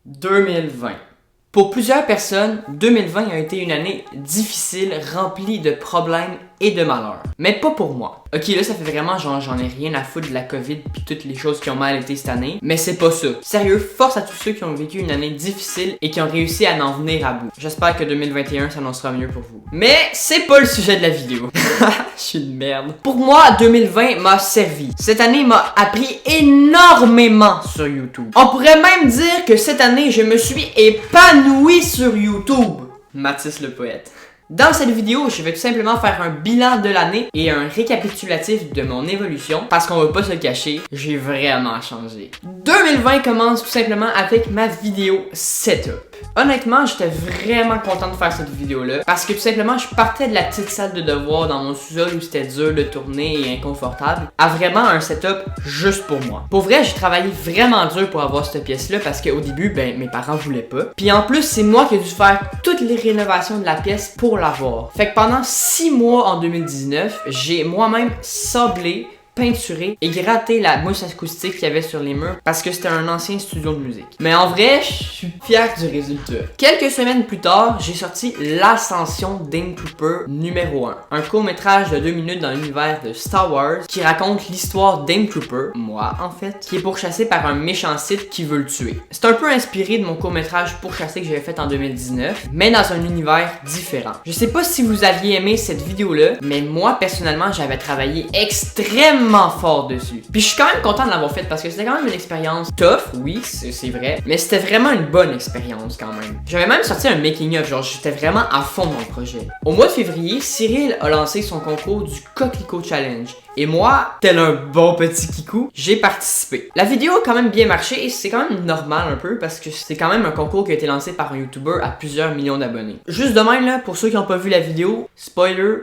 2020. Pour plusieurs personnes, 2020 a été une année difficile, remplie de problèmes et de malheurs. Mais pas pour moi. Ok, là, ça fait vraiment genre, j'en ai rien à foutre de la COVID pis toutes les choses qui ont mal été cette année. Mais c'est pas ça. Sérieux, force à tous ceux qui ont vécu une année difficile et qui ont réussi à en venir à bout. J'espère que 2021 s'annoncera mieux pour vous. Mais c'est pas le sujet de la vidéo. Je suis une merde. Pour moi, 2020 m'a servi. Cette année m'a appris énormément sur YouTube. On pourrait même dire que cette année, je me suis épanoui sur YouTube. Mathis le poète. Dans cette vidéo, je vais tout simplement faire un bilan de l'année et un récapitulatif de mon évolution parce qu'on va pas se le cacher, j'ai vraiment changé. 2020 commence tout simplement avec ma vidéo setup. Honnêtement, j'étais vraiment content de faire cette vidéo-là parce que tout simplement, je partais de la petite salle de devoir dans mon sous-sol où c'était dur de tourner et inconfortable à vraiment un setup juste pour moi. Pour vrai, j'ai travaillé vraiment dur pour avoir cette pièce-là parce qu'au début, mes parents voulaient pas. Puis en plus, c'est moi qui ai dû faire toutes les rénovations de la pièce pour l'avoir. Fait que pendant 6 mois en 2019, j'ai moi-même sablé, peinturé et gratté la mousse acoustique qu'il y avait sur les murs parce que c'était un ancien studio de musique. Mais en vrai, je suis fier du résultat. Quelques semaines plus tard, j'ai sorti L'Ascension Dane Trooper numéro 1. Un court-métrage de 2 minutes dans l'univers de Star Wars qui raconte l'histoire Dane Trooper, moi en fait, qui est pourchassé par un méchant Sith qui veut le tuer. C'est un peu inspiré de mon court-métrage Pourchassé que j'avais fait en 2019, mais dans un univers différent. Je sais pas si vous aviez aimé cette vidéo-là, mais moi personnellement, j'avais travaillé extrêmement fort dessus. Puis je suis quand même content de l'avoir fait parce que c'était quand même une expérience tough, oui, c'est vrai, mais c'était vraiment une bonne expérience quand même. J'avais même sorti un making of, genre j'étais vraiment à fond dans le projet. Au mois de février, Cyril a lancé son concours du Coquelicot Challenge. Et moi, tel un bon petit kikou, j'ai participé. La vidéo a quand même bien marché et c'est quand même normal un peu parce que c'est quand même un concours qui a été lancé par un YouTuber à plusieurs millions d'abonnés. Juste de même là, pour ceux qui n'ont pas vu la vidéo, spoiler,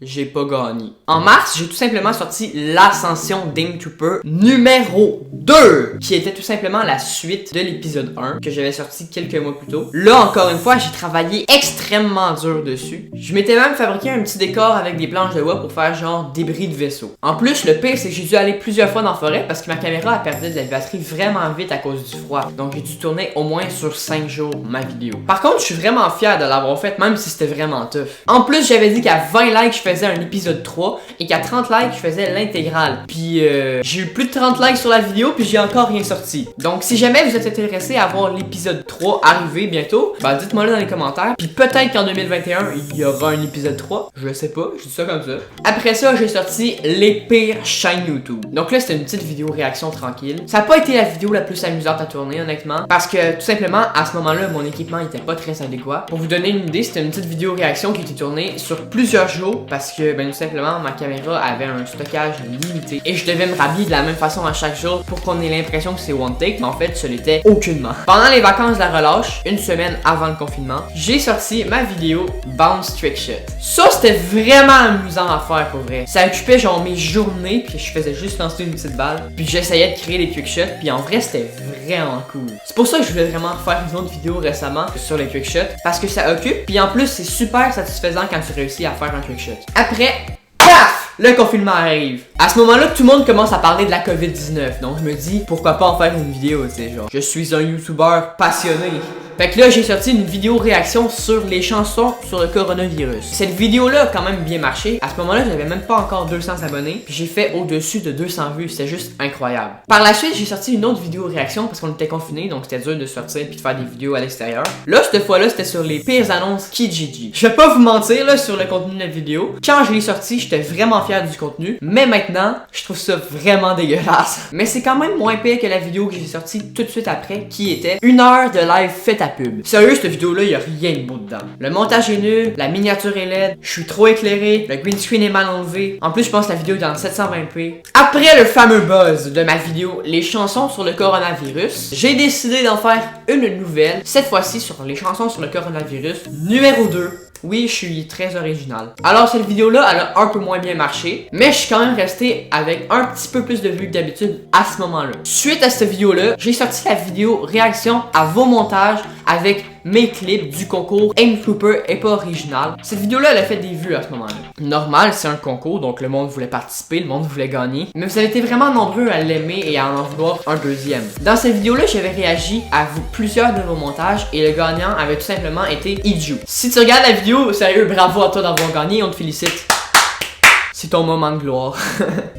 j'ai pas gagné. En mars, j'ai tout simplement sorti L'Ascension Dane Trooper numéro 2, qui était tout simplement la suite de l'épisode 1 que j'avais sorti quelques mois plus tôt. Là, encore une fois, j'ai travaillé extrêmement dur dessus. Je m'étais même fabriqué un petit décor avec des planches de bois pour faire genre débris de vaisseau. En plus, le pire, c'est que j'ai dû aller plusieurs fois dans la forêt parce que ma caméra a perdu de la batterie vraiment vite à cause du froid. Donc j'ai dû tourner au moins sur 5 jours ma vidéo. Par contre, je suis vraiment fier de l'avoir fait, même si c'était vraiment tough. En plus, j'avais dit qu'à 20 likes, je faisais un épisode 3 et qu'à 30 likes, je faisais l'intégrale. Puis j'ai eu plus de 30 likes sur la vidéo puis j'ai encore rien sorti. Donc si jamais vous êtes intéressé à voir l'épisode 3 arriver bientôt, bah dites-moi là dans les commentaires. Puis peut-être qu'en 2021, il y aura un épisode 3. Je sais pas, je dis ça comme ça. Après ça, j'ai sorti les pires chaînes YouTube. Donc là, c'était une petite vidéo réaction tranquille. Ça a pas été la vidéo la plus amusante à tourner honnêtement parce que tout simplement à ce moment-là, mon équipement était pas très adéquat. Pour vous donner une idée, c'était une petite vidéo réaction qui était tournée sur plusieurs jours parce que tout simplement ma caméra avait un stockage limité et je devais me rhabiller de la même façon à chaque jour pour qu'on ait l'impression que c'est one take, mais en fait ce l'était aucunement. Pendant les vacances de la relâche, une semaine avant le confinement, j'ai sorti ma vidéo Bounce Trick Shot. Ça c'était vraiment amusant à faire pour vrai. Ça occupait genre mes journées puis je faisais juste lancer une petite balle puis j'essayais de créer les quick shots puis en vrai c'était vraiment cool. C'est pour ça que je voulais vraiment faire une autre vidéo récemment sur les quick shots parce que ça occupe puis en plus c'est super satisfaisant quand tu réussis à faire un quick shot. Après, paf! Le confinement arrive. À ce moment-là, tout le monde commence à parler de la COVID-19. Donc je me dis, pourquoi pas en faire une vidéo, tu sais, genre. Je suis un YouTuber passionné. Fait que là, j'ai sorti une vidéo réaction sur les chansons sur le coronavirus. Cette vidéo-là a quand même bien marché. À ce moment-là, j'avais même pas encore 200 abonnés. Puis j'ai fait au-dessus de 200 vues. C'était juste incroyable. Par la suite, j'ai sorti une autre vidéo réaction parce qu'on était confinés. Donc c'était dur de sortir puis de faire des vidéos à l'extérieur. Là, cette fois-là, c'était sur les pires annonces Kijiji. Je vais pas vous mentir là sur le contenu de la vidéo. Quand je l'ai sorti, j'étais vraiment fier du contenu. Mais maintenant, je trouve ça vraiment dégueulasse. Mais c'est quand même moins pire que la vidéo que j'ai sortie tout de suite après qui était 1 heure de live fait à pub. Sérieux, cette vidéo-là, y a rien de beau dedans. Le montage est nul, la miniature est laide, je suis trop éclairé, le green screen est mal enlevé. En plus, je pense que la vidéo est dans 720p. Après le fameux buzz de ma vidéo Les chansons sur le coronavirus, j'ai décidé d'en faire une nouvelle, cette fois-ci sur les chansons sur le coronavirus, numéro 2. Oui, je suis très original. Alors cette vidéo-là, elle a un peu moins bien marché, mais je suis quand même resté avec un petit peu plus de vues que d'habitude à ce moment-là. Suite à cette vidéo-là, j'ai sorti la vidéo réaction à vos montages avec mes clips du concours Aim Trooper et pas original. Cette vidéo-là, elle a fait des vues à ce moment-là. Normal, c'est un concours, donc le monde voulait participer, le monde voulait gagner. Mais vous avez été vraiment nombreux à l'aimer et à en vouloir un deuxième. Dans cette vidéo-là, j'avais réagi à plusieurs de vos montages et le gagnant avait tout simplement été Iju. Si tu regardes la vidéo, sérieux, bravo à toi d'avoir gagné, on te félicite. C'est ton moment de gloire.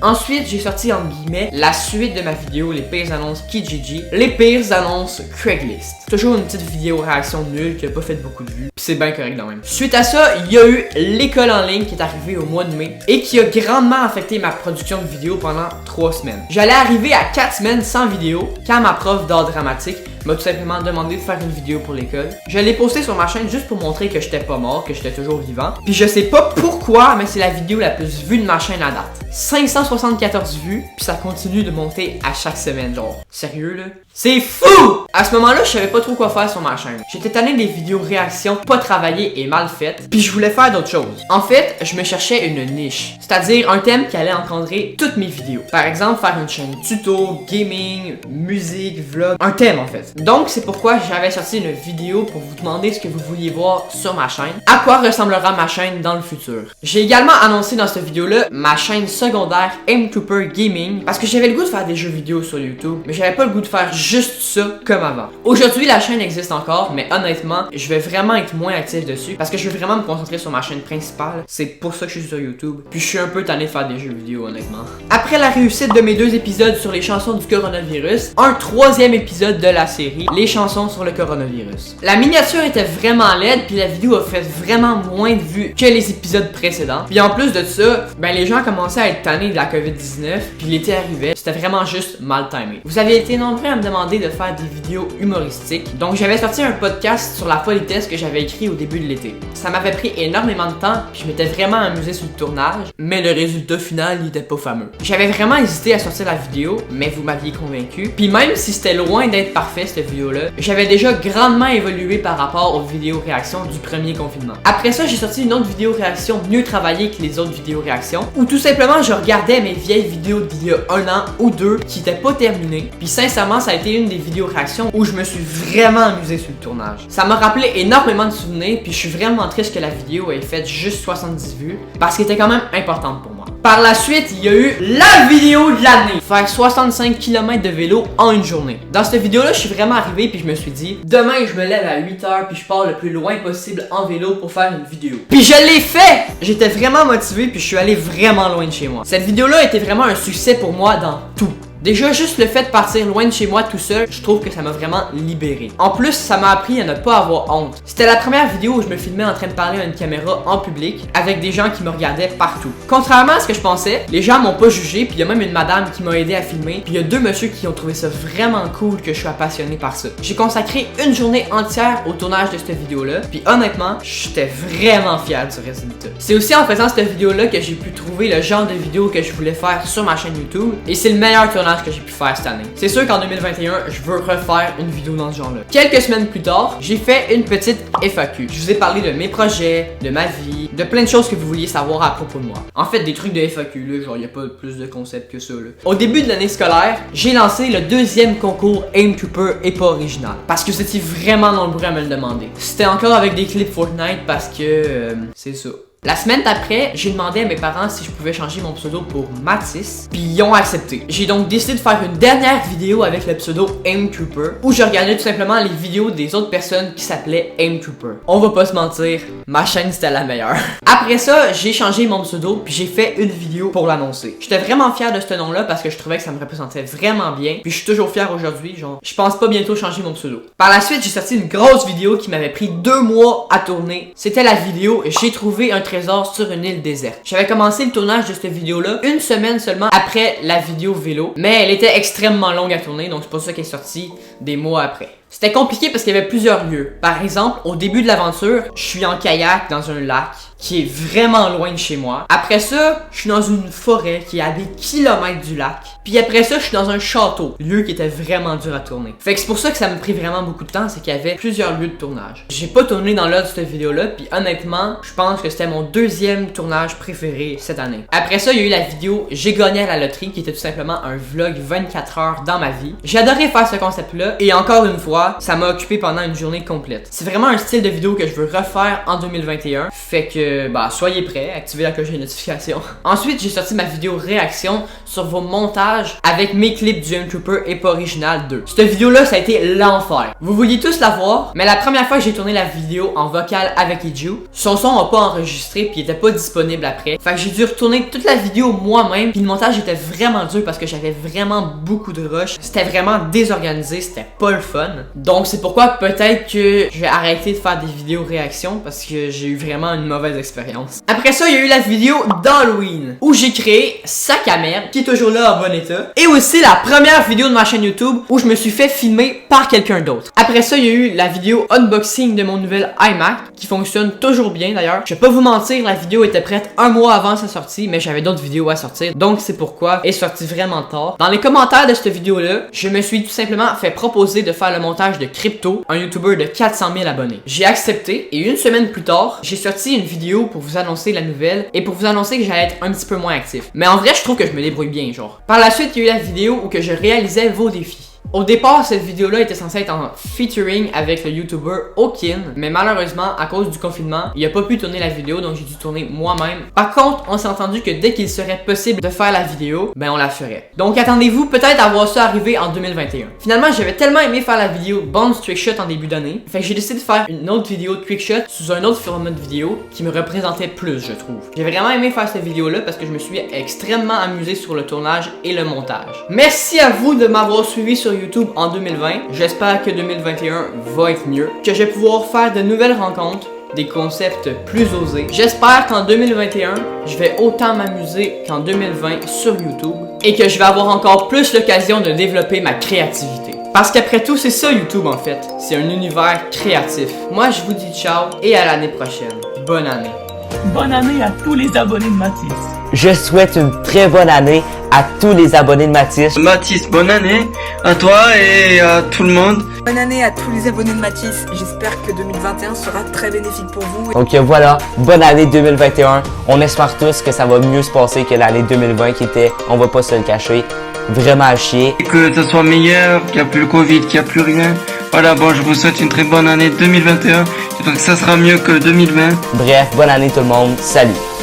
Ensuite, j'ai sorti en guillemets la suite de ma vidéo, les pires annonces Kijiji, les pires annonces Craigslist. Toujours une petite vidéo réaction nulle qui a pas fait beaucoup de vues, pis c'est bien correct quand même. Suite à ça, il y a eu l'école en ligne qui est arrivée au mois de mai et qui a grandement affecté ma production de vidéos pendant 3 semaines. J'allais arriver à 4 semaines sans vidéo quand ma prof d'art dramatique m'a tout simplement demandé de faire une vidéo pour l'école. Je l'ai postée sur ma chaîne juste pour montrer que j'étais pas mort, que j'étais toujours vivant. Puis je sais pas pourquoi, mais c'est la vidéo la plus vue de ma chaîne à date. 574 vues, puis ça continue de monter à chaque semaine, genre. Sérieux là? C'est fou! À ce moment-là, je savais pas trop quoi faire sur ma chaîne. J'étais tanné des vidéos réactions pas travaillées et mal faites, puis je voulais faire d'autres choses. En fait, je me cherchais une niche, c'est-à-dire un thème qui allait encadrer toutes mes vidéos. Par exemple, faire une chaîne tuto, gaming, musique, vlog, un thème en fait. Donc, c'est pourquoi j'avais sorti une vidéo pour vous demander ce que vous vouliez voir sur ma chaîne, à quoi ressemblera ma chaîne dans le futur. J'ai également annoncé dans cette vidéo-là ma chaîne secondaire Aim Trooper Gaming, parce que j'avais le goût de faire des jeux vidéo sur YouTube, mais j'avais pas le goût de faire juste ça comme avant. Aujourd'hui, la chaîne existe encore, mais honnêtement, je vais vraiment être moins actif dessus, parce que je veux vraiment me concentrer sur ma chaîne principale. C'est pour ça que je suis sur YouTube, puis je suis un peu tanné de faire des jeux vidéo, honnêtement. Après la réussite de mes 2 épisodes sur les chansons du coronavirus, un 3e épisode de la série, les chansons sur le coronavirus. La miniature était vraiment laide, puis la vidéo a fait vraiment moins de vues que les épisodes précédents. Puis en plus de ça, ben les gens commençaient à être tannés de la COVID-19, puis l'été arrivait, c'était vraiment juste mal timé. Vous avez été nombreux à me demander de faire des vidéos humoristiques, donc j'avais sorti un podcast sur la politesse que j'avais écrit au début de l'été. Ça m'avait pris énormément de temps, puis je m'étais vraiment amusé sur le tournage, mais le résultat final il était pas fameux. J'avais vraiment hésité à sortir la vidéo, mais vous m'aviez convaincu. Puis même si c'était loin d'être parfait cette vidéo-là, j'avais déjà grandement évolué par rapport aux vidéos réactions du premier confinement. Après ça, j'ai sorti une autre vidéo réaction mieux travaillée que les autres vidéos réactions, où tout simplement je regardais mes vieilles vidéos d'il y a 1 an ou 2 qui étaient pas terminées. Puis sincèrement, ça a été une des vidéos réactions où je me suis vraiment amusé sur le tournage. Ça m'a rappelé énormément de souvenirs, puis je suis vraiment triste que la vidéo ait fait juste 70 vues, parce qu'elle était quand même importante pour moi. Par la suite, il y a eu la vidéo de l'année. Faire 65 km de vélo en une journée. Dans cette vidéo-là, je suis vraiment arrivé puis je me suis dit, demain je me lève à 8h puis je pars le plus loin possible en vélo pour faire une vidéo. Puis je l'ai fait! J'étais vraiment motivé puis je suis allé vraiment loin de chez moi. Cette vidéo-là était vraiment un succès pour moi dans tout. Déjà, juste le fait de partir loin de chez moi tout seul, je trouve que ça m'a vraiment libéré. En plus, ça m'a appris à ne pas avoir honte. C'était la première vidéo où je me filmais en train de parler à une caméra en public, avec des gens qui me regardaient partout. Contrairement à ce que je pensais, les gens m'ont pas jugé, puis il y a même une madame qui m'a aidé à filmer, puis il y a 2 messieurs qui ont trouvé ça vraiment cool que je sois passionné par ça. J'ai consacré une journée entière au tournage de cette vidéo-là, puis honnêtement, j'étais vraiment fier du résultat. C'est aussi en faisant cette vidéo-là que j'ai pu trouver le genre de vidéo que je voulais faire sur ma chaîne YouTube, et c'est le meilleur tournage que j'ai pu faire cette année. C'est sûr qu'en 2021, je veux refaire une vidéo dans ce genre-là. Quelques semaines plus tard, j'ai fait une petite FAQ. Je vous ai parlé de mes projets, de ma vie, de plein de choses que vous vouliez savoir à propos de moi. En fait, des trucs de FAQ, là, genre, y a pas plus de concepts que ça, là. Au début de l'année scolaire, j'ai lancé le 2e concours Aim Trooper et pas original. Parce que c'était vraiment nombreux à me le demander. C'était encore avec des clips Fortnite parce que, c'est ça. La semaine d'après, j'ai demandé à mes parents si je pouvais changer mon pseudo pour Mathis, puis ils ont accepté. J'ai donc décidé de faire une dernière vidéo avec le pseudo Aim Trooper, où je regardais tout simplement les vidéos des autres personnes qui s'appelaient Aim Trooper. On va pas se mentir, ma chaîne c'était la meilleure. Après ça, j'ai changé mon pseudo, puis j'ai fait une vidéo pour l'annoncer. J'étais vraiment fier de ce nom-là parce que je trouvais que ça me représentait vraiment bien, puis je suis toujours fier aujourd'hui, genre, je pense pas bientôt changer mon pseudo. Par la suite, j'ai sorti une grosse vidéo qui m'avait pris 2 mois à tourner. C'était la vidéo J'ai trouvé un trésor sur une île déserte. J'avais commencé le tournage de cette vidéo-là 1 semaine seulement après la vidéo vélo, mais elle était extrêmement longue à tourner, donc c'est pour ça qu'elle est sortie des mois après. C'était compliqué parce qu'il y avait plusieurs lieux. Par exemple, au début de l'aventure, je suis en kayak dans un lac qui est vraiment loin de chez moi. Après ça, je suis dans une forêt qui est à des kilomètres du lac. Puis après ça, je suis dans un château, lieu qui était vraiment dur à tourner. Fait que c'est pour ça que ça m'a pris vraiment beaucoup de temps, c'est qu'il y avait plusieurs lieux de tournage. J'ai pas tourné dans l'ordre de cette vidéo-là, puis honnêtement, je pense que c'était mon 2e tournage préféré cette année. Après ça, il y a eu la vidéo J'ai gagné à la loterie, qui était tout simplement un vlog 24 heures dans ma vie. J'ai adoré faire ce concept-là, et encore une fois, fois, ça m'a occupé pendant une journée complète. C'est vraiment un style de vidéo que je veux refaire en 2021. Fait que, bah, soyez prêts, activez la cloche de notification. Ensuite, j'ai sorti ma vidéo réaction sur vos montages avec mes clips du M-Trooper et pas original 2. Cette vidéo-là, ça a été l'enfer. Vous vouliez tous la voir, mais la première fois que j'ai tourné la vidéo en vocal avec Iju, son son n'a pas enregistré puis il était pas disponible après. Fait que j'ai dû retourner toute la vidéo moi-même puis le montage était vraiment dur parce que j'avais vraiment beaucoup de rush. C'était vraiment désorganisé, c'était pas le fun. Donc c'est pourquoi peut-être que je vais arrêter de faire des vidéos réactions parce que j'ai eu vraiment une mauvaise expérience. Après ça, il y a eu la vidéo d'Halloween où j'ai créé Sac à merde qui est toujours là en bon état et aussi la première vidéo de ma chaîne YouTube où je me suis fait filmer par quelqu'un d'autre. Après ça, il y a eu la vidéo unboxing de mon nouvel iMac qui fonctionne toujours bien d'ailleurs. Je vais pas vous mentir, la vidéo était prête un mois avant sa sortie, mais j'avais d'autres vidéos à sortir, donc c'est pourquoi elle est sortie vraiment tard. Dans les commentaires de cette vidéo-là, je me suis tout simplement fait proposer de faire le montage de Crypto, un YouTuber de 400 000 abonnés. J'ai accepté et une semaine plus tard, j'ai sorti une vidéo pour vous annoncer la nouvelle et pour vous annoncer que j'allais être un petit peu moins actif. Mais en vrai, je trouve que je me débrouille bien, genre. Par la suite, il y a eu la vidéo où que je réalisais vos défis. Au départ, cette vidéo-là était censée être en featuring avec le YouTuber Okin, mais malheureusement, à cause du confinement, il a pas pu tourner la vidéo, donc j'ai dû tourner moi-même. Par contre, on s'est entendu que dès qu'il serait possible de faire la vidéo, ben on la ferait. Donc attendez-vous peut-être à voir ça arriver en 2021. Finalement, j'avais tellement aimé faire la vidéo Bones Trickshot en début d'année, fait que j'ai décidé de faire une autre vidéo de Trickshot sous un autre format de vidéo qui me représentait plus, je trouve. J'ai vraiment aimé faire cette vidéo-là parce que je me suis extrêmement amusé sur le tournage et le montage. Merci à vous de m'avoir suivi sur YouTube en 2020. J'espère que 2021 va être mieux, que je vais pouvoir faire de nouvelles rencontres, des concepts plus osés. J'espère qu'en 2021, je vais autant m'amuser qu'en 2020 sur YouTube et que je vais avoir encore plus l'occasion de développer ma créativité. Parce qu'après tout, c'est ça YouTube en fait. C'est un univers créatif. Moi, je vous dis ciao et à l'année prochaine. Bonne année. Bonne année à tous les abonnés de Mathis. Je souhaite une très bonne année à tous les abonnés de Mathis. Mathis, bonne année à toi et à tout le monde. Bonne année à tous les abonnés de Mathis. J'espère que 2021 sera très bénéfique pour vous. Donc voilà, bonne année 2021. On espère tous que ça va mieux se passer que l'année 2020 qui était, on va pas se le cacher, vraiment à chier. Et que ça soit meilleur, qu'il n'y a plus le Covid, qu'il n'y a plus rien. Voilà, bon, je vous souhaite une très bonne année 2021. J'espère que ça sera mieux que 2020. Bref, bonne année tout le monde. Salut!